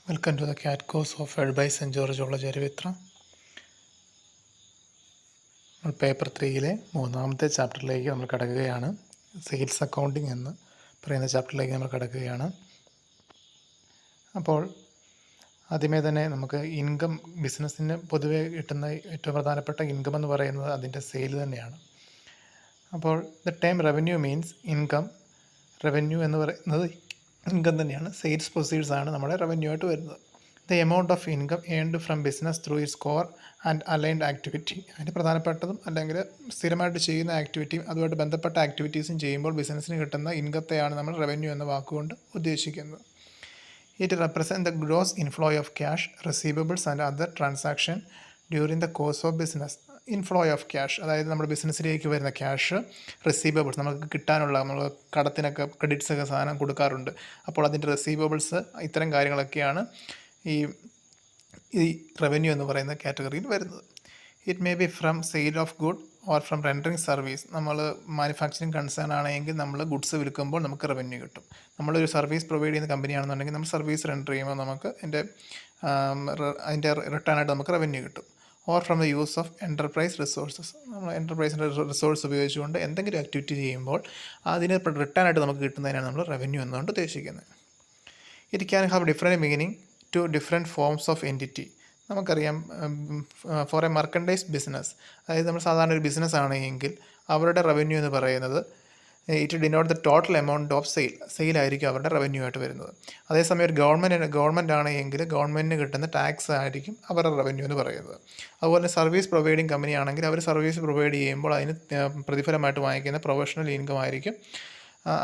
Welcome to the CAT course offered Saint George ഉള്ള ചരിത്ര. നമ്മൾ പേപ്പർ 3-ലെ 3-ാമത്തെ ചാപ്റ്ററിലേക്ക് നമ്മൾ കടക്കുകയാണ്. സെയിൽസ് അക്കൗണ്ടിങ് എന്ന് പറയുന്ന ചാപ്റ്ററിലേക്ക് നമ്മൾ കടക്കുകയാണ്. അപ്പോൾ ആദ്യമേ തന്നെ നമുക്ക് ഇൻകം, ബിസിനസ്സിന് പൊതുവെ കിട്ടുന്ന ഏറ്റവും പ്രധാനപ്പെട്ട ഇൻകം എന്ന് പറയുന്നത് അതിൻ്റെ സെയിൽ തന്നെയാണ്. അപ്പോൾ the time revenue means income. Revenue എന്ന് പറയുന്നത് ഇൻകം തന്നെയാണ്. സെയിൽസ് പ്രൊസീഡ്സ് ആണ് നമ്മുടെ റവന്യൂ ആയിട്ട് വരുന്നത്. The amount of income earned from business through it's core and aligned activity. അതിന് പ്രധാനപ്പെട്ടതും അല്ലെങ്കിൽ സ്ഥിരമായിട്ട് ചെയ്യുന്ന ആക്ടിവിറ്റിയും അതുമായിട്ട് ബന്ധപ്പെട്ട ആക്ടിവിറ്റീസും ചെയ്യുമ്പോൾ ബിസിനസ്സിന് കിട്ടുന്ന ഇൻകത്തെയാണ് നമ്മൾ റവന്യൂ എന്ന വാക്കുകൊണ്ട് ഉദ്ദേശിക്കുന്നത്. It represent the gross inflow of cash, receivables and other transaction during the course of business. Inflow of cash, അതായത് നമ്മുടെ ബിസിനസ്സിലേക്ക് വരുന്ന ക്യാഷ്, റിസീവബിൾസ്, നമുക്ക് കിട്ടാനുള്ള നമ്മൾ കടത്തിനൊക്കെ ക്രെഡിറ്റ്സൊക്കെ സാധനം കൊടുക്കാറുണ്ട്, അപ്പോൾ അതിൻ്റെ റിസീവബിൾസ്, ഇത്തരം കാര്യങ്ങളൊക്കെയാണ് ഈ റവന്യൂ എന്ന് പറയുന്ന കാറ്റഗറിയിൽ വരുന്നത്. It may be from sale of good or from rendering service. നമ്മൾ മാനുഫാക്ചറിങ് കൺസേൺ ആണെങ്കിൽ നമ്മൾ ഗുഡ്സ് വിൽക്കുമ്പോൾ നമുക്ക് റവന്യൂ കിട്ടും. നമ്മളൊരു സർവീസ് പ്രൊവൈഡ് ചെയ്യുന്ന കമ്പനിയാണെന്നുണ്ടെങ്കിൽ നമ്മൾ സർവീസ് റെൻഡർ ചെയ്യുമ്പോൾ നമുക്ക് അതിൻ്റെ റിട്ടേൺ ആയിട്ട് നമുക്ക് റവന്യൂ കിട്ടും. Or from the use of enterprise resources. നമ്മൾ എൻ്റർപ്രൈസിൻ്റെ റിസോഴ്സ് ഉപയോഗിച്ചുകൊണ്ട് എന്തെങ്കിലും ആക്ടിവിറ്റി ചെയ്യുമ്പോൾ അതിന് റിട്ടേൺ ആയിട്ട് നമുക്ക് കിട്ടുന്നതിനാണ് നമ്മൾ റവന്യൂ എന്നുകൊണ്ട് ഉദ്ദേശിക്കുന്നത്. It can have different meaning to different forms of entity. നമുക്കറിയാം, ഫോർ എ മർക്കൻഡൈസ് ബിസിനസ്, അതായത് നമ്മൾ സാധാരണ ഒരു ബിസിനസ് ആണെങ്കിൽ അവരുടെ റവന്യൂ എന്ന് പറയുന്നത് it denote the total amount of സെയിലായിരിക്കും അവരുടെ റവന്യൂ ആയിട്ട് വരുന്നത്. അതേസമയം ഒരു ഗവൺമെൻറ് ആണെങ്കിൽ ഗവൺമെൻറ്റിന് കിട്ടുന്ന ടാക്സ് ആയിരിക്കും അവരുടെ റവന്യൂ എന്ന് പറയുന്നത്. അതുപോലെ സർവീസ് പ്രൊവൈഡിങ് കമ്പനി ആണെങ്കിൽ അവർ സർവീസ് പ്രൊവൈഡ് ചെയ്യുമ്പോൾ അതിന് പ്രതിഫലമായിട്ട് വാങ്ങിക്കുന്ന പ്രൊഫഷണൽ ഇൻകം ആയിരിക്കും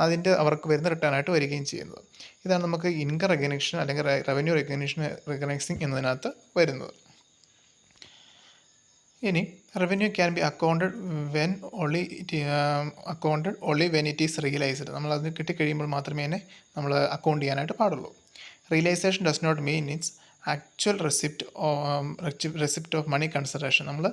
അതിൻ്റെ അവർക്ക് വരുന്ന റിട്ടേൺ ആയിട്ട് വരികയും ചെയ്യുന്നത്. ഇതാണ് നമുക്ക് ഇൻകം റെക്കഗ്നിഷൻ അല്ലെങ്കിൽ റവന്യൂ റെക്കഗ്നൈസിങ് എന്നതിനകത്ത് വരുന്നത്. ഇനി revenue can be accounted when only when it is realised. നമ്മൾ അത് കിട്ടിക്കഴിയുമ്പോൾ മാത്രമേ തന്നെ നമ്മൾ അക്കൗണ്ട് ചെയ്യാനായിട്ട് പാടുള്ളൂ. Realisation does not mean its actual receipt of money consideration. നമ്മൾ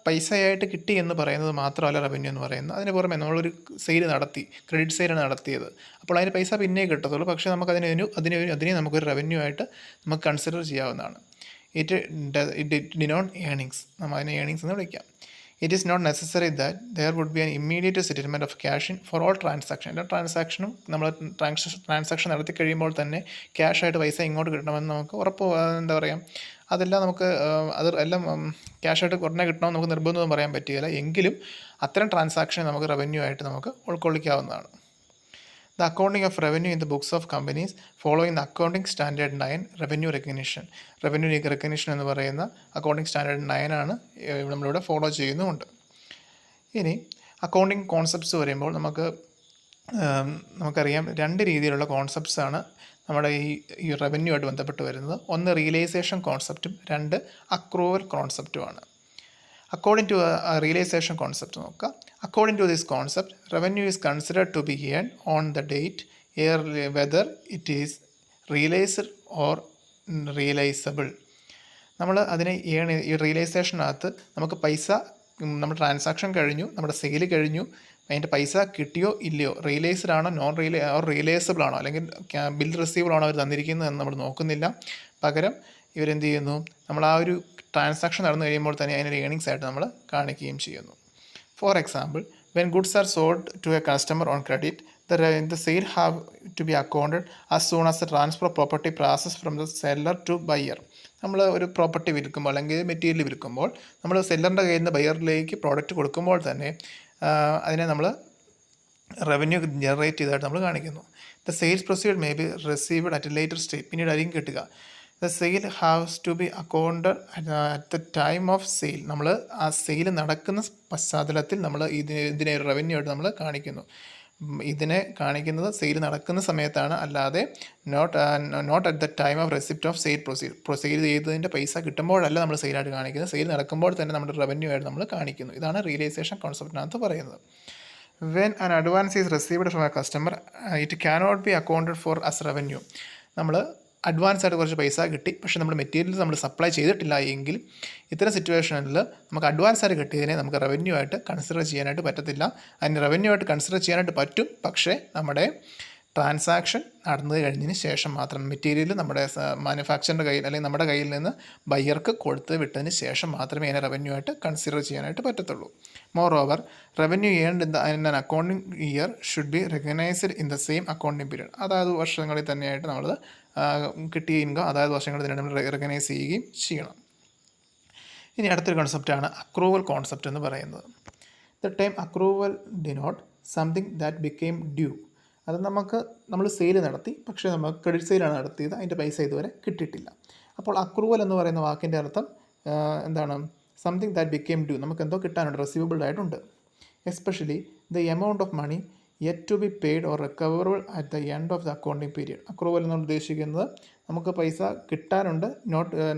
പൈസയായിട്ട് കിട്ടി എന്ന് പറയുന്നത് മാത്രമല്ല റവന്യൂ എന്ന് പറയുന്നത്. അതിന് പുറമെ നമ്മളൊരു സെയിൽ നടത്തി, ക്രെഡിറ്റ് സെയിലാണ് നടത്തിയത്, അപ്പോൾ അതിന് പൈസ പിന്നെ കിട്ടത്തുള്ളൂ. പക്ഷേ നമുക്ക് അതിനെ നമുക്കൊരു റവന്യൂ ആയിട്ട് നമുക്ക് കൺസിഡർ ചെയ്യാവുന്നതാണ്. It denote earnings. നമ്മൾ അതിനെ ഏണിങ്സ് എന്ന് വിളിക്കാം. It is not necessary that there would be an immediate settlement of cash in for all transaction. എല്ലാ ട്രാൻസാക്ഷനും നമ്മൾ ട്രാൻസാക്ഷൻ നടത്തി കഴിയുമ്പോൾ തന്നെ ക്യാഷായിട്ട് പൈസ ഇങ്ങോട്ട് കിട്ടണമെന്ന് നമുക്ക് എന്താ പറയുക, അതെല്ലാം നമുക്ക് എല്ലാം ക്യാഷായിട്ട് ഉടനെ കിട്ടണമെന്ന് നമുക്ക് നിർബന്ധമൊന്നും പറയാൻ പറ്റുകയില്ല. എങ്കിലും അത്തരം ട്രാൻസാക്ഷൻ നമുക്ക് റവന്യൂ ആയിട്ട് നമുക്ക് ഉൾക്കൊള്ളിക്കാവുന്നതാണ്. The accounting of revenue in the books of companies following the accounting standard 9 revenue recognition. Revenue recognition എന്ന് പറയുന്ന അക്കൗണ്ടിങ് സ്റ്റാൻഡേർഡ് 9 ആണ് നമ്മളിവിടെ ഫോളോ ചെയ്യുന്നുമുണ്ട്. ഇനി അക്കൗണ്ടിങ് കോൺസെപ്റ്റ്സ് വരുമ്പോൾ നമുക്കറിയാം രണ്ട് രീതിയിലുള്ള കോൺസെപ്റ്റ്സാണ് നമ്മുടെ ഈ റവന്യൂ ആയിട്ട് ബന്ധപ്പെട്ട് വരുന്നത്. ഒന്ന് റിയലൈസേഷൻ കോൺസെപ്റ്റും രണ്ട് അക്രൂവൽ കോൺസെപ്റ്റുമാണ്. അക്കോർഡിംഗ് ടു റിയലൈസേഷൻ കോൺസെപ്റ്റ് നോക്കാം. According to this concept, revenue is considered to be earned on the date, whether it is realized or realizable. നമ്മൾ അതിനെ ഈ റിയലൈസേഷനകത്ത് നമുക്ക് പൈസ, നമ്മുടെ ട്രാൻസാക്ഷൻ കഴിഞ്ഞു, നമ്മുടെ സെയിൽ കഴിഞ്ഞു, അതിൻ്റെ പൈസ കിട്ടിയോ ഇല്ലയോ, റിയലൈസ്ഡ് ആണോ റിയലൈസബിൾ ആണോ, അല്ലെങ്കിൽ ബിൽ റിസീവബിൾ ആണോ അവർ തന്നിരിക്കുന്നത് എന്ന് നമ്മൾ നോക്കുന്നില്ല. പകരം ഇവരെന്ത് ചെയ്യുന്നു, നമ്മൾ ആ ഒരു ട്രാൻസാക്ഷൻ നടന്നു കഴിയുമ്പോൾ തന്നെ അതിനൊരു ഏണിങ്സ് ആയിട്ട് നമ്മൾ കാണിക്കുകയും ചെയ്യുന്നു. For example, when goods are sold to a customer on credit, the sale have to be accounted as soon as the transfer of property passes from the seller to buyer. നമ്മൾ ഒരു property വിൽക്കുമ്പോൾ അല്ലെങ്കിൽ material വിൽക്കുമ്പോൾ നമ്മൾ സെല്ലറിൻ്റെ കയ്യിൽ നിന്ന് ബയറിലേക്ക് product കൊടുക്കുമ്പോൾ തന്നെ അതിനെ നമ്മൾ റവന്യൂ ജനറേറ്റ് ചെയ്തതായിട്ട് നമ്മൾ കാണിക്കുന്നു. The sales proceed may be received at a later stage. പിന്നീട് ആയിരിക്കും കിട്ടുക. The sale haves to be accounted at the time of sale. നമ്മൾ ആ സെയിൽ നടക്കുന്ന പശ്ചാത്തലത്തിൽ നമ്മൾ ഇതിനെ റവന്യൂ ആയിട്ട് നമ്മൾ കാണിക്കുന്നു. ഇതിനെ കാണിക്കുന്നത് സെയിൽ നടക്കുന്ന സമയത്താണ്, അല്ലാതെ not at the time of receipt of sale sale ചെയ്തതിൻ്റെ പൈസ കിട്ടുമ്പോഴല്ല നമ്മൾ സെയിലായിട്ട് കാണിക്കുന്നത്. സെയിൽ നടക്കുമ്പോൾ തന്നെ നമ്മുടെ റവന്യൂ ആയിട്ട് നമ്മൾ കാണിക്കുന്നു. ഇതാണ് റിയലൈസേഷൻ കോൺസെപ്റ്റിനകത്ത് പറയുന്നത്. When an advance is received from a customer, it cannot be accounted for as revenue. നമ്മൾ അഡ്വാൻസ് ആയിട്ട് കുറച്ച് പൈസ കിട്ടി, പക്ഷേ നമ്മൾ മെറ്റീരിയൽസ് നമ്മൾ സപ്ലൈ ചെയ്തിട്ടില്ല എങ്കിൽ ഇത്തരം സിറ്റുവേഷനിൽ നമുക്ക് അഡ്വാൻസ് ആയിട്ട് കിട്ടിയതിനെ നമുക്ക് റവന്യൂ ആയിട്ട് കൺസിഡർ ചെയ്യാനായിട്ട് പറ്റത്തില്ല. അതിന് റവന്യൂ ആയിട്ട് കൺസിഡർ ചെയ്യാനായിട്ട് പറ്റും, പക്ഷേ നമ്മുടെ ട്രാൻസാക്ഷൻ നടന്നു കഴിഞ്ഞതിന് ശേഷം മാത്രം മെറ്റീരിയൽ നമ്മുടെ മാനുഫാക്ചറിൻ്റെ കയ്യിൽ അല്ലെങ്കിൽ നമ്മുടെ കയ്യിൽ നിന്ന് ബയ്യർക്ക് കൊടുത്ത് വിട്ടതിന് ശേഷം മാത്രമേ അതിനെ റവന്യൂ ആയിട്ട് കൺസിഡർ ചെയ്യാനായിട്ട് പറ്റത്തുള്ളൂ. More over revenue earned in an accounting year should be recognised in the same accounting period. അതായത് വർഷങ്ങളിൽ തന്നെയായിട്ട് നമ്മൾ കിട്ടിയ ഇൻകം അതായത് വർഷങ്ങളിൽ തന്നെ നമ്മൾ റെക്കഗ്നൈസ് ചെയ്യുകയും ചെയ്യണം. ഇനി അടുത്തൊരു കോൺസെപ്റ്റാണ് അക്രൂവൽ കോൺസെപ്റ്റ് എന്ന് പറയുന്നത്. The time accrual denote something that became due. അത് നമ്മൾ സെയിൽ നടത്തി, പക്ഷേ നമുക്ക് ക്രെഡിറ്റ് സെയിലാണ് നടത്തിയത്, അതിൻ്റെ പൈസ ഇതുവരെ കിട്ടിയിട്ടില്ല. അപ്പോൾ അക്രൂവൽ എന്ന് പറയുന്ന വാക്കിൻ്റെ അർത്ഥം എന്താണ്? സംതിങ് ദാറ്റ് ബിക്കെയിം ഡ്യൂ, നമുക്ക് എന്തോ കിട്ടാനുണ്ട്, റെസീവബിൾ ആയിട്ടുണ്ട്. Especially the amount of money yet to be paid or recoverable at the end of the accounting period. Accrual എന്ന് ഉദ്ദേശിക്കുന്നത് നമുക്ക് പൈസ കിട്ടാനുണ്ട്,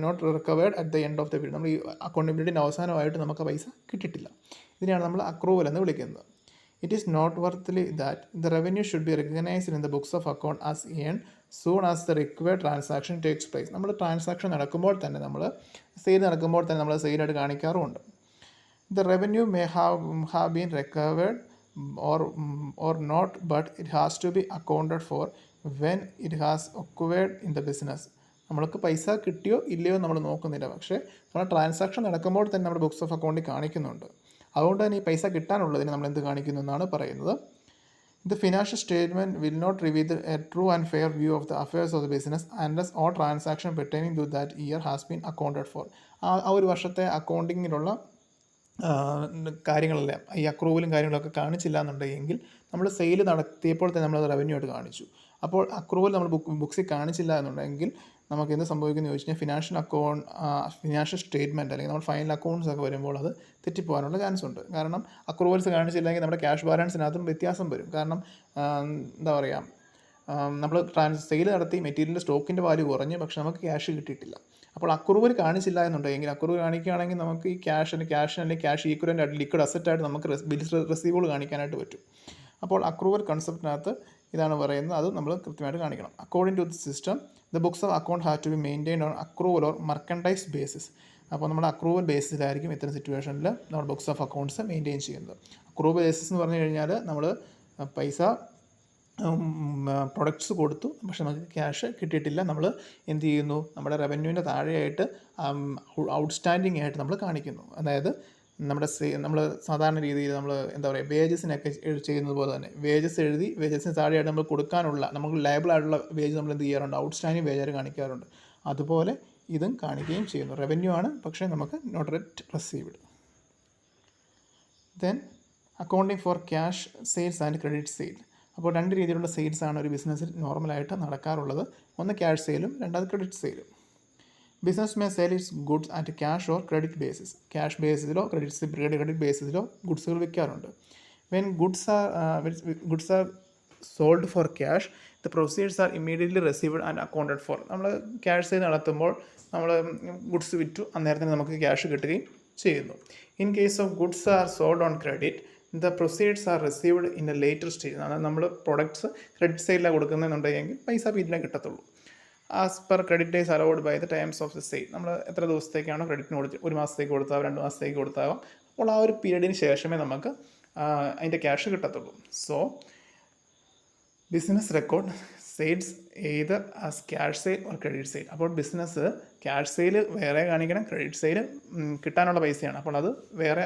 not recovered at the end of the period. നമ്മൾ ഈ അക്കൗണ്ടിങ് പീരീഡിൻ്റെ അവസാനമായിട്ട് നമുക്ക് പൈസ കിട്ടിയിട്ടില്ല. ഇതിനെയാണ് നമ്മൾ അക്രൂവൽ എന്ന് വിളിക്കുന്നത്. It is not worthly that the revenue should be recognised in the books of account as earn soon as the required transaction takes place. നമ്മൾ ട്രാൻസാക്ഷൻ നടക്കുമ്പോൾ തന്നെ സെയിൽ നടക്കുമ്പോൾ തന്നെ നമ്മൾ സെയിലായിട്ട് കാണിക്കാറുമുണ്ട്. The revenue may have been recovered or not, but it has to be accounted for when it has occurred in the business. നമ്മൾക്ക് പൈസ കിട്ടിയോ ഇല്ലയോ നമ്മൾ നോക്കുന്നില്ല, പക്ഷേ നമ്മൾ ട്രാൻസാക്ഷൻ നടക്കുമ്പോൾ തന്നെ നമ്മുടെ ബുക്സ് ഓഫ് അക്കൗണ്ടിൽ കാണിക്കുന്നുണ്ട്. അതുകൊണ്ട് തന്നെ ഈ പൈസ കിട്ടാനുള്ളതിന് നമ്മൾ എന്ത് കാണിക്കുന്നു എന്നാണ് പറയുന്നത്. The financial statement will not reveal a true and fair view of the affairs of the business unless all transaction pertaining to that year has been accounted for. ആ ഒരു വർഷത്തെ അക്കൗണ്ടിങ്ങിലുള്ള കാര്യങ്ങളെല്ലാം ഈ അക്രൂവലും കാര്യങ്ങളൊക്കെ കാണിച്ചില്ല എന്നുണ്ടെങ്കിൽ നമ്മൾ സെയിൽ നടത്തിയപ്പോൾ തന്നെ നമ്മളത് റവന്യൂ ആയിട്ട് കാണിച്ചു. അപ്പോൾ അക്രൂവൽ നമ്മൾ ബുക്സിൽ കാണിച്ചില്ല എന്നുണ്ടെങ്കിൽ നമുക്ക് എന്ത് സംഭവിക്കുന്നു ചോദിച്ചു കഴിഞ്ഞാൽ ഫിനാൻഷ്യൽ സ്റ്റേറ്റ്മെൻറ്റ് അല്ലെങ്കിൽ നമ്മൾ ഫൈനൽ അക്കൗണ്ട്സ് ഒക്കെ വരുമ്പോൾ അത് തെറ്റിപ്പോകാനുള്ള ചാൻസ് ഉണ്ട്. കാരണം അക്രൂവൽസ് കാണിച്ചില്ലെങ്കിൽ നമ്മുടെ ക്യാഷ് ബാലൻസിനകത്തും വ്യത്യാസം വരും. കാരണം എന്താ പറയുക, നമ്മൾ സെയിൽ നടത്തി മെറ്റീരിയലിൻ്റെ സ്റ്റോക്കിൻ്റെ വാല്യൂ കുറഞ്ഞ്, പക്ഷെ നമുക്ക് ക്യാഷ് കിട്ടിയിട്ടില്ല. അപ്പോൾ അക്രൂവൽ കാണിച്ചില്ല എന്നുണ്ടെങ്കിൽ, അക്രൂവൽ കാണിക്കുകയാണെങ്കിൽ നമുക്ക് ഈ അല്ലെങ്കിൽ ക്യാഷ് ഈക്വലൻ്റ് ആയിട്ട് ലിക്വിഡ് അസറ്റായിട്ട് നമുക്ക് റെസീവബിൾ കാണിക്കാനായിട്ട് പറ്റും. അപ്പോൾ അക്രൂവൽ കൺസെപ്റ്റിനകത്ത് ഇതാണ് പറയുന്നത്, അത് നമ്മൾ കൃത്യമായിട്ട് കാണിക്കണം. According to the system the books of account have to be maintained on accrual or merchandise basis. അപ്പോൾ നമ്മുടെ അക്രൂവൽ ബേസിസിലായിരിക്കും ഇത്തരം സിറ്റുവേഷനിൽ നമ്മൾ ബുക്സ് ഓഫ് അക്കൗണ്ട്സ് മെയിൻറ്റെയിൻ ചെയ്യുന്നത്. അക്രൂവൽ ബേസിസ് എന്ന് പറഞ്ഞു കഴിഞ്ഞാൽ നമ്മൾ പൈസ പ്രൊഡക്ട്സ് കൊടുത്തു, പക്ഷെ നമുക്ക് ക്യാഷ് കിട്ടിയിട്ടില്ല. നമ്മൾ എന്ത് ചെയ്യുന്നു, നമ്മുടെ റവന്യൂവിൻ്റെ താഴെയായിട്ട് ഔട്ട്സ്റ്റാൻഡിങ് ആയിട്ട് നമ്മൾ കാണിക്കുന്നു. അതായത് നമ്മൾ സാധാരണ രീതിയിൽ നമ്മൾ എന്താ പറയുക, വേജസിനൊക്കെ ചെയ്യുന്നത് പോലെ തന്നെ വേജസ് എഴുതി വേജസിന് താഴെയായിട്ട് നമ്മൾ കൊടുക്കാനുള്ള നമുക്ക് ലയബിളായിട്ടുള്ള വേജ് നമ്മൾ എന്ത് ചെയ്യാറുണ്ട്, ഔട്ട്സ്റ്റാൻഡിങ് വേജായിട്ട് കാണിക്കാറുണ്ട്. അതുപോലെ ഇതും കാണിക്കുകയും ചെയ്യുന്നു. റവന്യൂ ആണ്, പക്ഷേ നമുക്ക് not yet received. Then accounting for cash sales and credit sale. അപ്പോൾ രണ്ട് രീതിയിലുള്ള സെയിൽസാണ് ഒരു ബിസിനസ്സിൽ നോർമലായിട്ട് നടക്കാറുള്ളത്. ഒന്ന് ക്യാഷ് സെയിലും രണ്ടാമത് ക്രെഡിറ്റ് സെയിലും. Business may sale its goods at cash or credit basis. Cash ബേസിസിലോ ക്രെഡിറ്റ് ബേസിസിലോ ഗുഡ്സുകൾ വിൽക്കാറുണ്ട്. When goods are sold for cash the proceeds are immediately received and accounted for. നമ്മൾ ക്യാഷ് സെയിൽ നടത്തുമ്പോൾ നമ്മൾ ഗുഡ്സ് വിറ്റു, അന്നേരത്തിന് നമുക്ക് ക്യാഷ് കിട്ടുകയും ചെയ്യുന്നു. In case of goods are sold on credit the proceeds are received in a later stage. അതായത് നമ്മൾ പ്രൊഡക്ട്സ് ക്രെഡിറ്റ് സെയിലാണ് കൊടുക്കുന്നതെന്നുണ്ടെങ്കിൽ പൈസ പിന്നീട് കിട്ടത്തുള്ളൂ. As per credit days allowed by the times of the sale. നമ്മൾ എത്ര ദിവസത്തേക്കാണോ ക്രെഡിറ്റിന് കൊടുത്ത്, 1 മാസത്തേക്ക് കൊടുത്താൽ 2 മാസത്തേക്ക് കൊടുത്താകാം. അപ്പോൾ ആ ഒരു പീരീഡിന് ശേഷമേ നമുക്ക് അതിൻ്റെ ക്യാഷ് കിട്ടത്തുള്ളൂ. So business record sales either as cash sale or credit sale. അപ്പോൾ ബിസിനസ് ക്യാഷ് സെയിൽ വേറെ കാണിക്കണം, ക്രെഡിറ്റ് സെയിൽ കിട്ടാനുള്ള പൈസയാണ്. അപ്പോൾ അത് വേറെ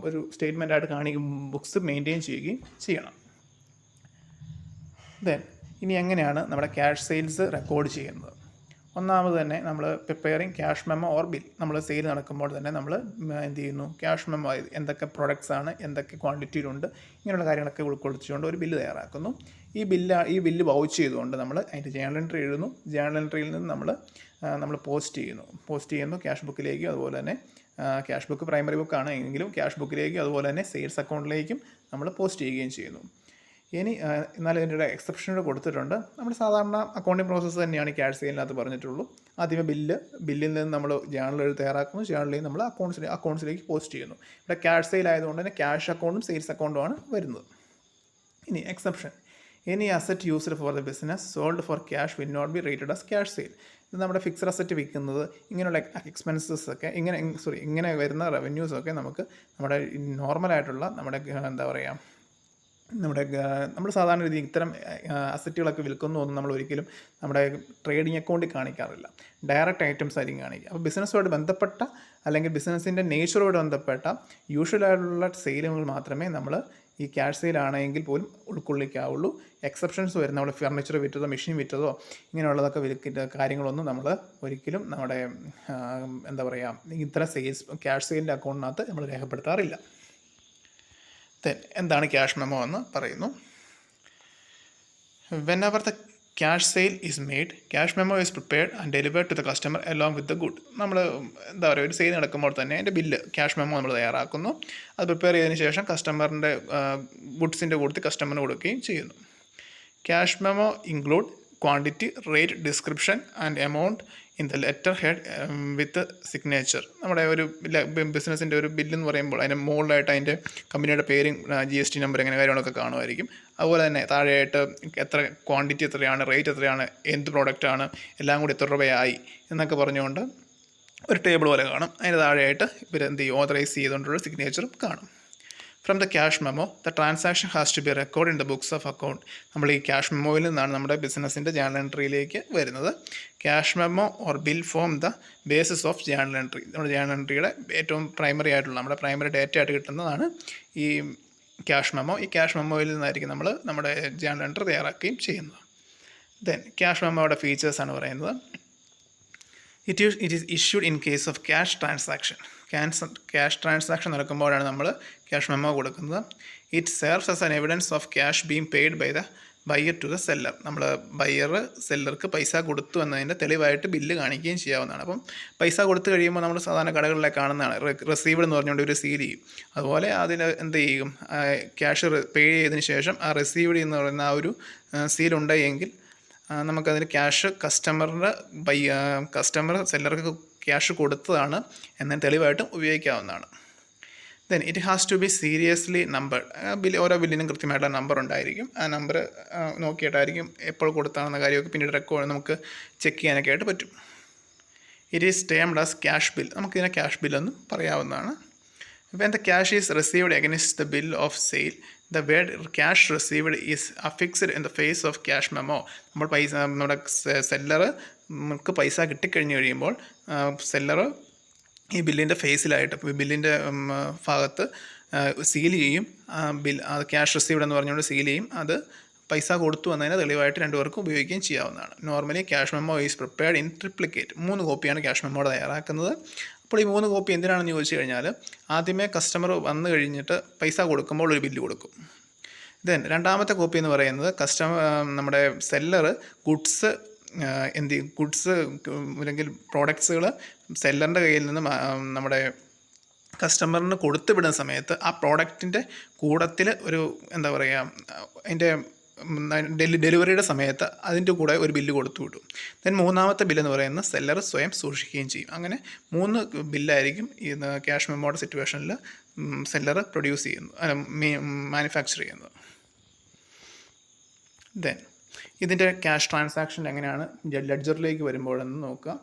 ഒരു സ്റ്റേറ്റ്മെൻറ്റായിട്ട് ബുക്സ് മെയിൻറ്റെയിൻ ചെയ്യുകയും ചെയ്യണം. ദെൻ ഇനി എങ്ങനെയാണ് നമ്മുടെ ക്യാഷ് സെയിൽസ് റെക്കോർഡ് ചെയ്യുന്നത്? ഒന്നാമത് തന്നെ നമ്മൾ preparing cash memo or bill. നമ്മൾ സെയിൽ നടക്കുമ്പോൾ തന്നെ നമ്മൾ എന്ത് ചെയ്യുന്നു, ക്യാഷ് മെമ്മോ, എന്തൊക്കെ പ്രൊഡക്ട്സ് ആണ്, എന്തൊക്കെ ക്വാണ്ടിറ്റിയിലുണ്ട്, ഇങ്ങനെയുള്ള കാര്യങ്ങളൊക്കെ ഉൾക്കൊള്ളിച്ചുകൊണ്ട് ഒരു ബില്ല് തയ്യാറാക്കുന്നു. ഈ ബില്ല് വൗച്ച് ചെയ്തുകൊണ്ട് നമ്മൾ അതിൻ്റെ ജേണൽ എൻട്രി എഴുതുന്നു. ജേണൽ എൻട്രിയിൽ നിന്ന് നമ്മൾ പോസ്റ്റ് ചെയ്യുന്നു ക്യാഷ് ബുക്കിലേക്കും. അതുപോലെ തന്നെ ക്യാഷ് ബുക്ക് പ്രൈമറി ബുക്കാണ് എങ്കിലും ക്യാഷ് ബുക്കിലേക്കും അതുപോലെ തന്നെ സെയിൽസ് അക്കൗണ്ടിലേക്കും നമ്മൾ പോസ്റ്റ് ചെയ്യുകയും ചെയ്യുന്നു. ഇനി എന്നാൽ ഇതിൻ്റെ എക്സെപ്ഷനോട് കൊടുത്തിട്ടുണ്ട്. നമ്മൾ സാധാരണ അക്കൗണ്ടിങ് പ്രോസസ്സ് തന്നെയാണ് ക്യാഷ് സെയിലിനകത്ത് പറഞ്ഞിട്ടുള്ളൂ. ആദ്യമേ ബില്ലിൽ നിന്ന് നമ്മൾ ജേണൽ തയ്യാറാക്കുന്നു, ജേണലിൽ നമ്മൾ അക്കൗണ്ട്സിലേക്ക് പോസ്റ്റ് ചെയ്യുന്നു. ഇവിടെ ക്യാഷ് സെയിൽ ആയതുകൊണ്ട് തന്നെ ക്യാഷ് അക്കൗണ്ടും സെയിൽസ് അക്കൗണ്ടുമാണ് വരുന്നത്. ഇനി exception, any asset used for the business sold for cash will not be rated as cash sale. ഇത് നമ്മുടെ ഫിക്സഡ് അസറ്റ് വിൽക്കുന്നത്, ഇങ്ങനെയുള്ള എക്സ്പെൻസസ് ഒക്കെ ഇങ്ങനെ വരുന്ന റവന്യൂസൊക്കെ നമുക്ക് നമ്മുടെ നോർമലായിട്ടുള്ള നമ്മുടെ എന്താ പറയുക നമ്മൾ സാധാരണ രീതിയിൽ ഇത്തരം അസറ്റുകളൊക്കെ വിൽക്കുന്നതൊന്നും നമ്മൾ ഒരിക്കലും നമ്മുടെ ട്രേഡിംഗ് അക്കൗണ്ടിൽ കാണിക്കാറില്ല. ഡയറക്റ്റ് ഐറ്റംസ് ആയിരിക്കും കാണിക്കുക. അപ്പോൾ ബിസിനസ്സുമായിട്ട് ബന്ധപ്പെട്ട അല്ലെങ്കിൽ ബിസിനസ്സിൻ്റെ നേച്ചറുമായിട്ട് ബന്ധപ്പെട്ട യൂഷ്വലായിട്ടുള്ള സെയിലുകൾ മാത്രമേ നമ്മൾ ഈ ക്യാഷ് സെയിൽ ആണെങ്കിൽ പോലും ഉൾക്കൊള്ളിക്കാവുള്ളൂ. എക്സെപ്ഷൻസ് വരും. നമ്മൾ ഫർണിച്ചർ വിറ്റതോ മെഷീൻ വിറ്റതോ ഇങ്ങനെയുള്ളതൊക്കെ വിൽക്കുന്ന കാര്യങ്ങളൊന്നും നമ്മൾ ഒരിക്കലും നമ്മുടെ എന്താ പറയുക ഇത്തരം സെയിൽസ് ക്യാഷ് സെയിലിൻ്റെ അക്കൗണ്ടിനകത്ത് നമ്മൾ രേഖപ്പെടുത്താറില്ല. എന്താണ് ക്യാഷ് മെമ്മോ എന്ന് പറയുന്നു. Whenever the cash sale is made, cash memo is prepared and delivered to the customer along with the good. നമ്മൾ എന്താ പറയുക ഒരു സെയിൽ നടക്കുമ്പോൾ തന്നെ അതിൻ്റെ ബില്ല് ക്യാഷ് മെമ്മോ നമ്മൾ തയ്യാറാക്കുന്നു. അത് പ്രിപ്പയർ ചെയ്തതിന് ശേഷം കസ്റ്റമറിൻ്റെ ഗുഡ്സിൻ്റെ കൂട്ടത്തിൽ കസ്റ്റമറിന് കൊടുക്കുകയും ചെയ്യുന്നു. Cash memo include quantity, rate, description and amount in the letter head with signature. നമ്മുടെ ഒരു ബിസിനസ്സിൻ്റെ ഒരു ബില്ലെന്ന് പറയുമ്പോൾ അതിൻ്റെ മുകളിലായിട്ട് അതിൻ്റെ കമ്പനിയുടെ പേരും GST നമ്പർ അങ്ങനെ കാര്യങ്ങളൊക്കെ കാണുമായിരിക്കും. അതുപോലെ തന്നെ താഴെയായിട്ട് എത്ര ക്വാണ്ടിറ്റി എത്രയാണ്, റേറ്റ് എത്രയാണ്, എന്ത് പ്രോഡക്റ്റാണ്, എല്ലാം കൂടി എത്ര രൂപയായി എന്നൊക്കെ പറഞ്ഞുകൊണ്ട് ഒരു ടേബിൾ പോലെ കാണും. അതിന് താഴെയായിട്ട് ഇവർ എന്ത് ചെയ്യും ഓതറൈസ് ചെയ്തുകൊണ്ടുള്ള സിഗ്നേച്ചറും കാണും. From the cash memo the transaction has to be record in the books of account. നമ്മൾ ഈ ക്യാഷ് മെമ്മോയിൽ നിന്നാണ് നമ്മുടെ ബിസിനസ്സിൻ്റെ ജേണൽ എൻട്രിയിലേക്ക് വരുന്നത്. Cash memo or bill form the basis of journal entry. നമ്മുടെ ജേണൽ എൻട്രിയുടെ ഏറ്റവും പ്രൈമറി ആയിട്ടുള്ള നമ്മുടെ പ്രൈമറി ഡേറ്റ ആയിട്ട് കിട്ടുന്നതാണ് ഈ ക്യാഷ് മെമ്മോ. ഈ ക്യാഷ് മെമ്മോയിൽ നിന്നായിരിക്കും നമ്മൾ നമ്മുടെ ജേണൽ എൻട്രി തയ്യാറാക്കുകയും ചെയ്യുന്നത്. ദെൻ ക്യാഷ് മെമ്മോയുടെ ഫീച്ചേഴ്സാണ് പറയുന്നത്. It is issued in case of cash transaction. Cash transaction നടക്കുമ്പോഴാണ് നമ്മൾ ക്യാഷ് മെമ്മോ കൊടുക്കുന്നത്. It serves as an evidence of cash being paid by the buyer to the seller. നമ്മൾ buyer സെല്ലർക്ക് പൈസ കൊടുത്തു എന്നതിൻ്റെ തെളിവായിട്ട് ബില്ല് കാണിക്കുകയും ചെയ്യാവുന്നതാണ്. അപ്പം പൈസ കൊടുത്തു കഴിയുമ്പോൾ നമ്മൾ സാധാരണ കടകളിലൊക്കെ കാണുന്നതാണ് റിസീവ്ഡ് എന്ന് പറഞ്ഞുകൊണ്ട് ഒരു സീൽ ചെയ്യും. അതുപോലെ അതിന് എന്ത് ചെയ്യും, ക്യാഷ് പേ ചെയ്തതിന് ശേഷം ആ റിസീവ്ഡ് എന്ന് പറയുന്ന ആ ഒരു സീൽ ഉണ്ടെങ്കിൽ നമുക്കതിന് ക്യാഷ് കസ്റ്റമർ സെല്ലർക്ക് ക്യാഷ് കൊടുത്തതാണ് എന്നതിന് തെളിവായിട്ടും ഉപയോഗിക്കാവുന്നതാണ്. Then it has to be seriously numbered. ഓരോ ബില്ലിനും കൃത്യമായിട്ടുള്ള നമ്പർ ഉണ്ടായിരിക്കും. ആ നമ്പർ നോക്കിയിട്ടായിരിക്കും എപ്പോൾ കൊടുത്താണെന്ന കാര്യമൊക്കെ പിന്നീട് റെക്കോർഡ് നമുക്ക് ചെക്ക് ചെയ്യാനൊക്കെ ആയിട്ട് പറ്റും. It is termed as cash bill. നമുക്കിതിനെ ക്യാഷ് ബില്ലെന്നും പറയാവുന്നതാണ്. When the cash is received against the bill of sale, the word cash received is affixed in the face of cash memo. നമ്മൾ നമ്മുടെ സെല്ലർക്ക് പൈസ കിട്ടിക്കഴിഞ്ഞ് കഴിയുമ്പോൾ സെല്ലർ ഈ ബില്ലിൻ്റെ ഫേസിലായിട്ട് ബില്ലിൻ്റെ ഭാഗത്ത് സീൽ ചെയ്യും. അത് ക്യാഷ് റിസീവ്ഡ് എന്ന് പറഞ്ഞുകൊണ്ട് സീൽ ചെയ്യും. അത് പൈസ കൊടുത്തു എന്നതിന് തെളിവായിട്ട് രണ്ടുപേർക്കും ഉപയോഗിക്കുകയും ചെയ്യാവുന്നതാണ്. Normally cash memo is prepared in triplicate. 3 കോപ്പിയാണ് ക്യാഷ് മെമ്മോയുടെ തയ്യാറാക്കുന്നത്. അപ്പോൾ ഈ 3 കോപ്പി എന്തിനാണെന്ന് ചോദിച്ചു കഴിഞ്ഞാൽ, ആദ്യമേ കസ്റ്റമർ വന്നു കഴിഞ്ഞിട്ട് പൈസ കൊടുക്കുമ്പോൾ ഒരു ബില്ല് കൊടുക്കും. ദെൻ രണ്ടാമത്തെ കോപ്പി എന്ന് പറയുന്നത് നമ്മുടെ സെല്ലർ ഗുഡ്സ് അല്ലെങ്കിൽ പ്രോഡക്ട്സുകൾ സെല്ലറിൻ്റെ കയ്യിൽ നിന്ന് നമ്മുടെ കസ്റ്റമറിന് കൊടുത്തു വിടുന്ന സമയത്ത് ആ പ്രോഡക്റ്റിൻ്റെ കൂടത്തിൽ ഒരു എന്താ പറയുക അതിൻ്റെ ഡെലിവറിയുടെ സമയത്ത് അതിൻ്റെ കൂടെ ഒരു ബില്ല് കൊടുത്തു വിടും. ദെൻ മൂന്നാമത്തെ ബില്ലെന്ന് പറയുന്നത് സെല്ലർ സ്വയം സൂക്ഷിക്കുകയും ചെയ്യും. അങ്ങനെ 3 ബില്ലായിരിക്കും ഈ ക്യാഷ് മെമ്മോയുടെ സിറ്റുവേഷനിൽ സെല്ലർ പ്രൊഡ്യൂസ് മാനുഫാക്ചർ ചെയ്യുന്നത്. ദെൻ ഇതിൻ്റെ ക്യാഷ് ട്രാൻസാക്ഷൻ എങ്ങനെയാണ് ലെഡ്ജറിലേക്ക് വരുമ്പോഴെന്ന് നോക്കുക.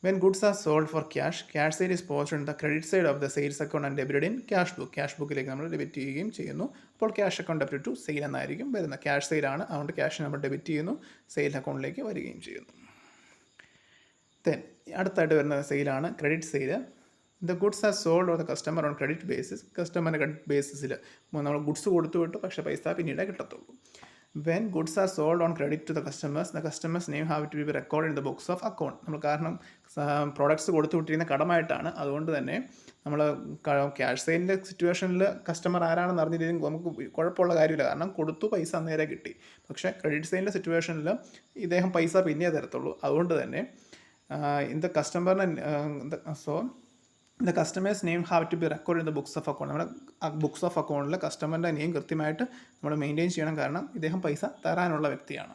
When goods are sold for cash, cash sale is posted on the credit side of the sales account and debited in cash book. Cash ബുക്കിലേക്ക് നമ്മൾ debit ചെയ്യുകയും ചെയ്യുന്നു. അപ്പോൾ cash account debit to sale എന്നായിരിക്കും വരുന്നത്. Cash സെയിലാണ്, അതുകൊണ്ട് cash നമ്മൾ debit ചെയ്യുന്നു, സെയിൽ അക്കൗണ്ടിലേക്ക് വരികയും ചെയ്യുന്നു. ദെൻ അടുത്തായിട്ട് വരുന്ന സെയിലാണ് credit sale. The goods are sold or the customer on credit basis. കസ്റ്റമറിൻ്റെ ക്രെഡിറ്റ് ബേസിസിൽ നമ്മൾ ഗുഡ്സ് കൊടുത്തു വിട്ടു, പക്ഷേ പൈസ പിന്നീട് കിട്ടത്തുള്ളൂ. When goods are sold on credit to the customer's name have to be recorded in the books of account. നമ്മൾ കാരണം പ്രോഡക്ട്സ് കൊടുത്തു വിട്ടിരുന്ന കടമായിട്ടാണ്, അതുകൊണ്ട് തന്നെ നമ്മൾ ക്യാഷ് സെയിലിൻ്റെ സിറ്റുവേഷനിൽ കസ്റ്റമർ ആരാണെന്ന് അറിഞ്ഞില്ലെങ്കിൽ നമുക്ക് കുഴപ്പമുള്ള കാര്യമില്ല, കാരണം കൊടുത്തു പൈസ അന്നേരെ കിട്ടി. പക്ഷേ ക്രെഡിറ്റ് സെയിലിൻ്റെ സിറ്റുവേഷനിൽ ഇദ്ദേഹം പൈസ പിന്നേ തരത്തുള്ളൂ. അതുകൊണ്ട് തന്നെ the customer's name have to be recorded in the books of account. നമ്മുടെ ബുക്സ് ഓഫ് അക്കൗണ്ടിൽ കസ്റ്റമറിൻ്റെ നെയിം കൃത്യമായിട്ട് നമ്മൾ മെയിൻറ്റെയിൻ ചെയ്യണം, കാരണം ഇദ്ദേഹം പൈസ തരാനുള്ള വ്യക്തിയാണ്.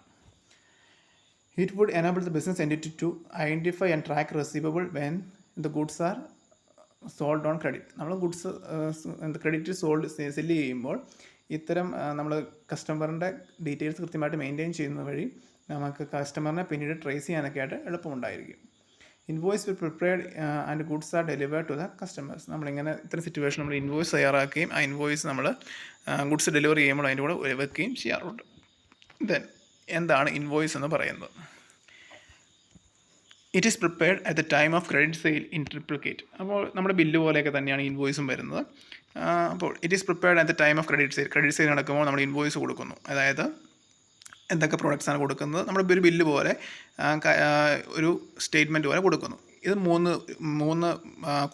It would enable the business entity to identify and track receivable when the goods are sold on credit. നമ്മൾ ഗുഡ്സ് ക്രെഡിറ്റ് സെല്ല് ചെയ്യുമ്പോൾ ഇത്തരം നമ്മൾ കസ്റ്റമറിൻ്റെ ഡീറ്റെയിൽസ് കൃത്യമായിട്ട് മെയിൻറ്റെയിൻ ചെയ്യുന്ന വഴി നമുക്ക് കസ്റ്റമറിനെ പിന്നീട് ട്രേസ് ചെയ്യാനൊക്കെ ആയിട്ട് എളുപ്പമുണ്ടായിരിക്കും. Invoice will prepared and goods are delivered to the customers. നമ്മളിങ്ങനെ ഇത്തരം സിറ്റുവേഷൻ നമ്മൾ ഇൻവോയ്സ് തയ്യാറാക്കുകയും ആ ഇൻവോയ്സ് നമ്മൾ ഗുഡ്സ് ഡെലിവറി ചെയ്യുമ്പോൾ അതിൻ്റെ കൂടെ വെക്കുകയും ചെയ്യാറുണ്ട്. ദെൻ എന്താണ് ഇൻവോയ്സ് എന്ന് പറയുന്നത്? It is prepared at the time of credit sale in triplicate. അപ്പോൾ നമ്മുടെ ബില്ല് പോലെയൊക്കെ തന്നെയാണ് ഇൻവോയ്സും വരുന്നത്. അപ്പോൾ it is prepared at the time of credit sale നടക്കുമ്പോൾ നമ്മൾ ഇൻവോയ്സ് കൊടുക്കുന്നു. അതായത് എന്തൊക്കെ പ്രോഡക്റ്റ്സാണ് കൊടുക്കുന്നത്, നമ്മുടെ ഒരു ബില്ല് പോലെ ഒരു സ്റ്റേറ്റ്മെൻറ്റ് പോലെ കൊടുക്കുന്നു. ഇത് മൂന്ന്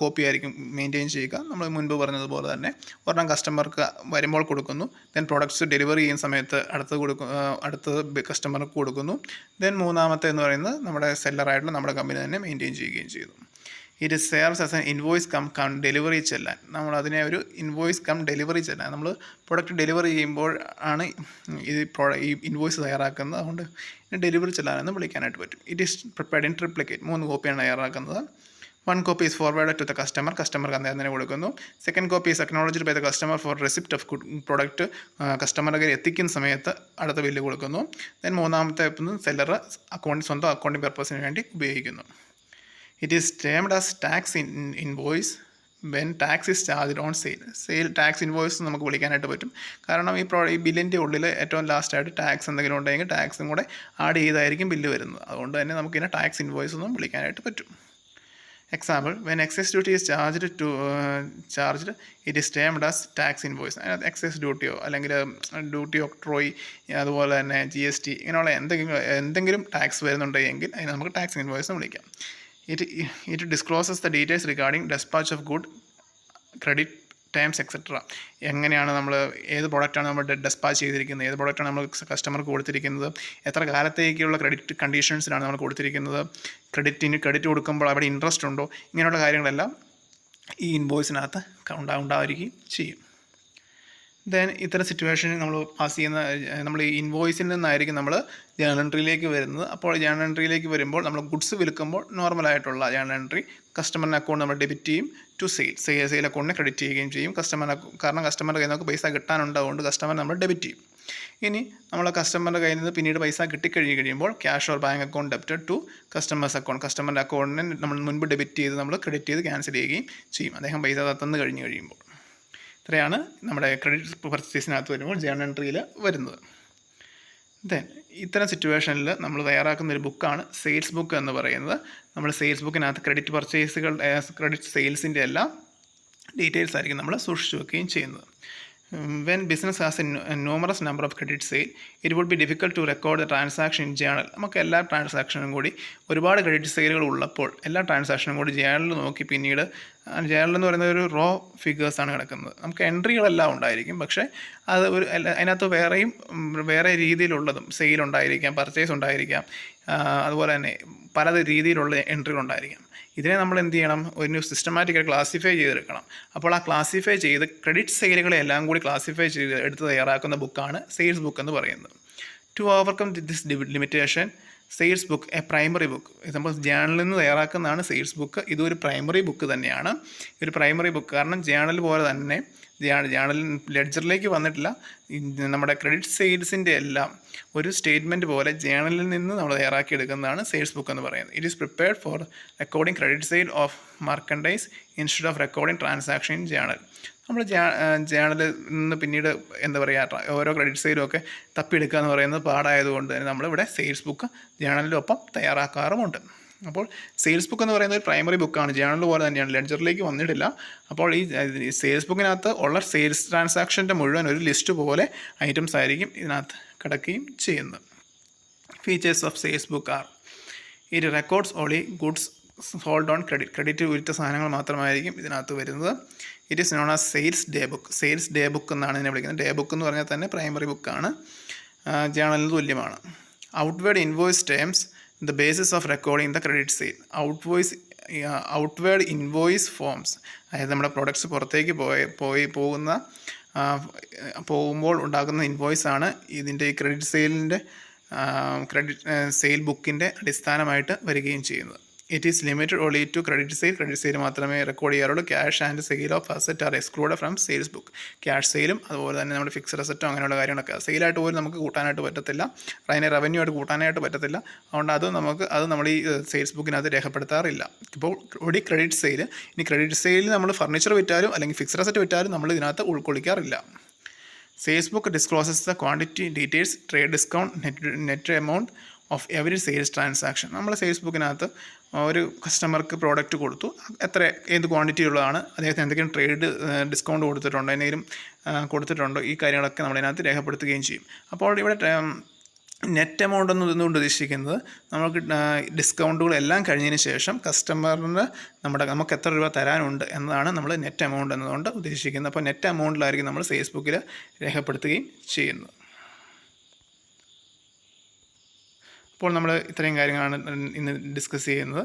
കോപ്പി ആയിരിക്കും മെയിൻറ്റെയിൻ ചെയ്യുക. നമ്മൾ മുൻപ് പറഞ്ഞതുപോലെ തന്നെ ഒരെണ്ണം കസ്റ്റമർക്ക് വരുമ്പോൾ കൊടുക്കുന്നു, ദെൻ പ്രോഡക്റ്റ്സ് ഡെലിവറി ചെയ്യുന്ന സമയത്ത് അടുത്തത് കസ്റ്റമർക്ക് കൊടുക്കുന്നു, ദെൻ മൂന്നാമത്തെ എന്ന് പറയുന്നത് നമ്മുടെ സെല്ലറായിട്ടുള്ള നമ്മുടെ കമ്പനി തന്നെ മെയിൻറ്റെയിൻ ചെയ്യുകയും ചെയ്യുന്നു. It serves as an invoice cum delivery challan. നമ്മൾ അതിനെ ഒരു ഇൻവോയ്സ് കം ഡെലിവറി ചെല്ലാൻ, നമ്മൾ പ്രൊഡക്റ്റ് ഡെലിവറി ചെയ്യുമ്പോൾ ആണ് ഈ ഇൻവോയ്സ് തയ്യാറാക്കുന്നത്. അതുകൊണ്ട് ഡെലിവറി ചെല്ലാനെന്ന് വിളിക്കാനായിട്ട് പറ്റും. It is prepared in triplicate. 3 കോപ്പിയാണ് തയ്യാറാക്കുന്നത്. 1 copy is forward to the കസ്റ്റമർക്ക് അന്നേരം തന്നെ കൊടുക്കുന്നു. 2nd copy is acknowledged by the customer for receipt of product. കസ്റ്റമറുടെ കയ്യിൽ എത്തിക്കുന്ന സമയത്ത് അടുത്ത ബില്ല് കൊടുക്കുന്നു. ദെൻ മൂന്നാമത്തെ സെല്ലർ സ്വന്തം അക്കൗണ്ടിങ് പർപ്പസിന് വേണ്ടി ഉപയോഗിക്കുന്നു. It is termed as tax invoice when tax is charged on sale. Tax invoice നമുക്ക് വിളിക്കാനായിട്ട് പറ്റും. കാരണം ഈ ബില്ലിൻ്റെ ഉള്ളിൽ ഏറ്റവും ലാസ്റ്റായിട്ട് ടാക്സ് എന്തെങ്കിലും ഉണ്ടെങ്കിൽ ടാക്സും കൂടെ ആഡ് ചെയ്തായിരിക്കും ബില്ല് വരുന്നത്. അതുകൊണ്ട് തന്നെ നമുക്കിതിനെ ടാക്സ് ഇൻവോയ്സ് ഒന്നും വിളിക്കാനായിട്ട് പറ്റും. Example, when excise duty is charged it is termed as tax invoice. Excise ഡ്യൂട്ടിയോ അല്ലെങ്കിൽ ഡ്യൂട്ടി ഒക്ട്രോയ്, അതുപോലെ തന്നെ GST, ഇങ്ങനെയുള്ള എന്തെങ്കിലും ടാക്സ് വരുന്നുണ്ടെങ്കിൽ അതിന് നമുക്ക് ടാക്സ് ഇൻവോയ്സ് എന്ന് വിളിക്കാം. It discloses the details regarding dispatch of good, credit terms, etc. എങ്ങനെയാണ് നമ്മൾ ഏത് പ്രോഡക്റ്റാണ് നമ്മൾ ഡെസ്പാച്ച് ചെയ്തിരിക്കുന്നത്, ഏത് പ്രോഡക്റ്റാണ് നമ്മൾ കസ്റ്റമർക്ക് കൊടുത്തിരിക്കുന്നത്, എത്ര കാലത്തേക്കുള്ള ക്രെഡിറ്റ് കണ്ടീഷൻസിലാണ് നമ്മൾ കൊടുത്തിരിക്കുന്നത്, ക്രെഡിറ്റ് കൊടുക്കുമ്പോൾ അവിടെ ഇൻട്രസ്റ്റ് ഉണ്ടോ, ഇങ്ങനെയുള്ള കാര്യങ്ങളെല്ലാം ഈ ഇൻവോയ്സിനകത്ത് ഉണ്ടാവുകയും ചെയ്യും. ദെൻ ഇത്തരം സിറ്റുവേഷനിൽ നമ്മൾ നമ്മൾ ഈ ഇൻവോയ്സിൽ നിന്നായിരിക്കും നമ്മൾ ജേണൽ എൻട്രിയിലേക്ക് വരുന്നത്. അപ്പോൾ ജേണൽ എൻട്രിയിലേക്ക് വരുമ്പോൾ നമ്മൾ ഗുഡ്സ് വിൽക്കുമ്പോൾ നോർമലായിട്ടുള്ള ജേണൽ എൻട്രി കസ്റ്റമറിൻ്റെ അക്കൗണ്ട് നമ്മൾ ഡെബിറ്റ് ചെയ്യും ടു സെയിൽ അക്കൗണ്ടിനെ ക്രെഡിറ്റ് ചെയ്യുകയും ചെയ്യും. കാരണം കസ്റ്റമറുടെ കയ്യിൽ നമുക്ക് പൈസ കിട്ടാനുണ്ടാവുകൊണ്ട് കസ്റ്റമർ നമ്മൾ ഡെബിറ്റ് ചെയ്യും. ഇനി നമ്മൾ കസ്റ്റമറുടെ കയ്യിൽ നിന്ന് പിന്നീട് പൈസ കഴിയുമ്പോൾ cash or bank account debited to customers account. കസ്റ്റമറിൻ്റെ അക്കൗണ്ടിനെ നമ്മൾ മുൻപ് ഡെബിറ്റ് ചെയ്ത് നമ്മൾ ക്രെഡിറ്റ് ചെയ്ത് ക്യാൻസൽ ചെയ്യുകയും ചെയ്യും അദ്ദേഹം പൈസ തന്നു കഴിയുമ്പോൾ. ഇത്രയാണ് നമ്മുടെ ക്രെഡിറ്റ് പർച്ചേസിനകത്ത് വരുമ്പോൾ ജേണൽ എൻട്രിയിൽ വരുന്നത്. ദെൻ ഇത്തരം സിറ്റുവേഷനിൽ നമ്മൾ തയ്യാറാക്കുന്ന ഒരു ബുക്കാണ് സെയിൽസ് ബുക്ക് എന്ന് പറയുന്നത്. നമ്മൾ സെയിൽസ് ബുക്കിനകത്ത് ക്രെഡിറ്റ് സെയിൽസിൻ്റെ എല്ലാം ഡീറ്റെയിൽസ് ആയിരിക്കും നമ്മൾ സൂക്ഷിച്ചു വെക്കുകയും ചെയ്യുന്നത്. When business has a numerous number of credit sale, it would be difficult to record the transaction in journal. നമുക്ക് എല്ലാ ട്രാൻസാക്ഷനും കൂടി ഒരുപാട് ക്രെഡിറ്റ് സെയിലുകൾ ഉള്ളപ്പോൾ എല്ലാ ട്രാൻസാക്ഷനും കൂടി ജേണലിൽ നോക്കി പിന്നീട് ജേണൽ എന്ന് പറയുന്നത് ഒരു റോ ഫിഗേഴ്സാണ് കിടക്കുന്നത്. നമുക്ക് എൻട്രികളെല്ലാം ഉണ്ടായിരിക്കും, പക്ഷേ അത് അതിനകത്ത് വേറെ രീതിയിലുള്ളതും സെയിൽ ഉണ്ടായിരിക്കാം, പർച്ചേസ് ഉണ്ടായിരിക്കാം, അതുപോലെ തന്നെ പല രീതിയിലുള്ള എൻട്രികൾ ഉണ്ടായിരിക്കാം. ഇതിനെ നമ്മൾ എന്ത് ചെയ്യണം, ഒരു സിസ്റ്റമാറ്റിക്കായി ക്ലാസിഫൈ ചെയ്തെടുക്കണം. അപ്പോൾ ആ ക്ലാസിഫൈ ചെയ്ത് ക്രെഡിറ്റ് സെയിലുകളെ എല്ലാം കൂടി ക്ലാസിഫൈ ചെയ്ത് എടുത്ത് തയ്യാറാക്കുന്ന ബുക്കാണ് സെയിൽസ് ബുക്ക് എന്ന് പറയുന്നത്. To overcome this limitation, sales book a primary book. ഇത് നമ്മൾ ജേണലിൽ നിന്ന് തയ്യാറാക്കുന്നതാണ് സെയിൽസ് ബുക്ക്. ഇതൊരു പ്രൈമറി ബുക്ക് തന്നെയാണ്. ഒരു പ്രൈമറി ബുക്ക് കാരണം ജേണൽ പോലെ തന്നെ ജേണൽ ലെഡ്ജറിലേക്ക് വന്നിട്ടില്ല. നമ്മുടെ ക്രെഡിറ്റ് സെയിൽസിൻ്റെ എല്ലാം ഒരു സ്റ്റേറ്റ്മെൻറ്റ് പോലെ ജേണലിൽ നിന്ന് നമ്മൾ തയ്യാറാക്കിയെടുക്കുന്നതാണ് സെയിൽസ് ബുക്ക് എന്ന് പറയുന്നത്. It is prepared for recording credit sale of merchandise instead of recording transaction in journal. നമ്മൾ ജേണലിൽ നിന്ന് പിന്നീട് എന്താ പറയുക, ഓരോ ക്രെഡിറ്റ് സെയിലും ഒക്കെ തപ്പിയെടുക്കുക എന്ന് പറയുന്നത് പാടായതുകൊണ്ട് തന്നെ നമ്മളിവിടെ സെയിൽസ് ബുക്ക് ജേണലിനൊപ്പം തയ്യാറാക്കാറുമുണ്ട്. അപ്പോൾ സെയിൽസ് ബുക്ക് എന്ന് പറയുന്നത് ഒരു പ്രൈമറി ബുക്കാണ്, ജേണൽ പോലെ തന്നെയാണ്, ലെഡ്ജറിലേക്ക് വന്നിട്ടില്ല. അപ്പോൾ ഈ സെയിൽസ് ബുക്കിനകത്ത് ഉള്ള സെയിൽസ് ട്രാൻസാക്ഷൻ്റെ മുഴുവൻ ഒരു ലിസ്റ്റ് പോലെ ഐറ്റംസ് ആയിരിക്കും ഇതിനകത്ത് കിടക്കുകയും ചെയ്യുന്നത്. Features of sales book are: it records only goods sold on credit വിറ്റ സാധനങ്ങൾ മാത്രമായിരിക്കും ഇതിനകത്ത് വരുന്നത്. It is known as sales day book. Sales day book എന്നാണ് ഇതിനെ വിളിക്കുന്നത്. ഡേ ബുക്ക് എന്ന് പറഞ്ഞാൽ തന്നെ പ്രൈമറി ബുക്കാണ്, ജേണലിന് തുല്യമാണ്. Outward invoice terms the basis of recording the credit sale. Outward invoice forms, അതായത് നമ്മുടെ പ്രൊഡക്ട്സ് പുറത്തേക്ക് പോകുമ്പോൾ ഉണ്ടാകുന്ന ഇൻവോയ്സ് ആണ് ഇതിൻ്റെ ഈ ക്രെഡിറ്റ് സെയിൽ ബുക്കിൻ്റെ അടിസ്ഥാനമായിട്ട് വരികയും ചെയ്യുന്നത്. It is limited only to credit sale മാത്രമേ റെക്കോർഡ് ചെയ്യാറുള്ളൂ. Cash and sale of asset are exclude from sales book. Cash സെയിലും അതുപോലെ തന്നെ നമ്മുടെ ഫിക്സഡ് അസറ്റോ അങ്ങനെയുള്ള കാര്യങ്ങളൊക്കെ സെയിലായിട്ട് പോലും നമുക്ക് കൂട്ടാനായിട്ട് പറ്റത്തില്ല, അതിനെ റവന്യൂ ആയിട്ട് കൂട്ടാനായിട്ട് പറ്റത്തില്ല. അതുകൊണ്ട് അത് നമ്മൾ ഈ സെയിൽസ് ബുക്കിനകത്ത് രേഖപ്പെടുത്താറില്ല. ഇപ്പോൾ ഓടി ക്രെഡിറ്റ് സെയിൽ, ഇനി ക്രെഡിറ്റ് സെയിലിൽ നമ്മൾ ഫർണിച്ചർ വിറ്റാലും അല്ലെങ്കിൽ ഫിക്സഡ് അസറ്റ് വിറ്റാലും നമ്മൾ ഇതിനകത്ത് ഉൾക്കൊള്ളിക്കാറില്ല. Sales book discloses the quantity details, trade discount, net amount of every sales transaction. നമ്മൾ സെയിൽസ് ബുക്കിനകത്ത് ഒരു കസ്റ്റമർക്ക് പ്രോഡക്റ്റ് കൊടുത്തു, ഏത് ക്വാണ്ടിറ്റി ഉള്ളതാണ്, അദ്ദേഹത്തിന് എന്തെങ്കിലും ട്രേഡ് ഡിസ്കൗണ്ട് കൊടുത്തിട്ടുണ്ടോ, എന്തെങ്കിലും കൊടുത്തിട്ടുണ്ടോ, ഈ കാര്യങ്ങളൊക്കെ നമ്മളതിനകത്ത് രേഖപ്പെടുത്തുകയും ചെയ്യും. അപ്പോൾ ഇവിടെ നെറ്റ് എമൗണ്ട് എന്നതുകൊണ്ട് ഉദ്ദേശിക്കുന്നത് നമുക്ക് ഡിസ്കൗണ്ടുകളെല്ലാം കഴിഞ്ഞതിന് ശേഷം കസ്റ്റമറിന് നമുക്ക് എത്ര രൂപ തരാനുണ്ട് എന്നതാണ് നമ്മൾ നെറ്റ് എമൗണ്ട് എന്നതുകൊണ്ട് ഉദ്ദേശിക്കുന്നത്. അപ്പോൾ നെറ്റ് എമൗണ്ടിലായിരിക്കും നമ്മൾ സെയിൽസ് ബുക്കിൽ രേഖപ്പെടുത്തുകയും ചെയ്യുന്നത്. അപ്പോൾ നമ്മൾ ഇത്രയും കാര്യങ്ങളാണ് ഇന്ന് ഡിസ്കസ് ചെയ്യുന്നത്.